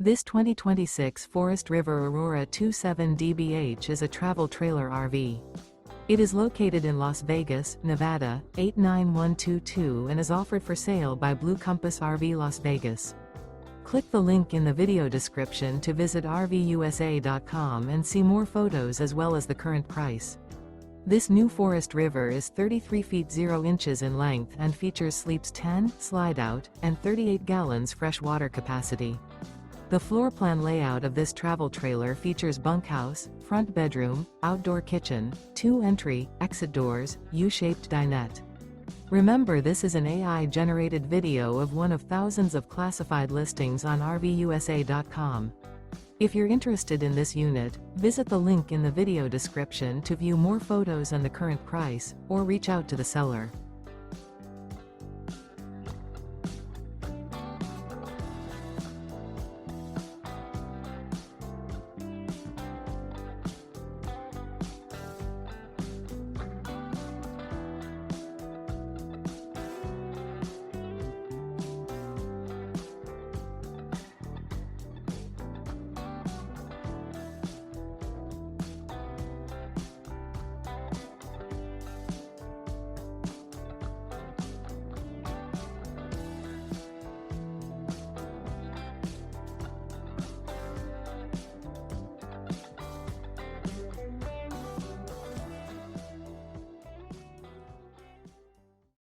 This 2026 Forest River Aurora 27 DBH is a travel trailer RV. It is located in Las Vegas, Nevada, 89122 and is offered for sale by Blue Compass RV Las Vegas. Click the link in the video description to visit RVUSA.com and see more photos as well as the current price. This new Forest River is 33 feet 0 inches in length and features sleeps 10, slide-out, and 38 gallons fresh water capacity. The floor plan layout of this travel trailer features bunkhouse, front bedroom, outdoor kitchen, 2 entry, exit doors, U-shaped dinette. Remember, this is an AI-generated video of one of thousands of classified listings on RVUSA.com. If you're interested in this unit, visit the link in the video description to view more photos and the current price, or reach out to the seller.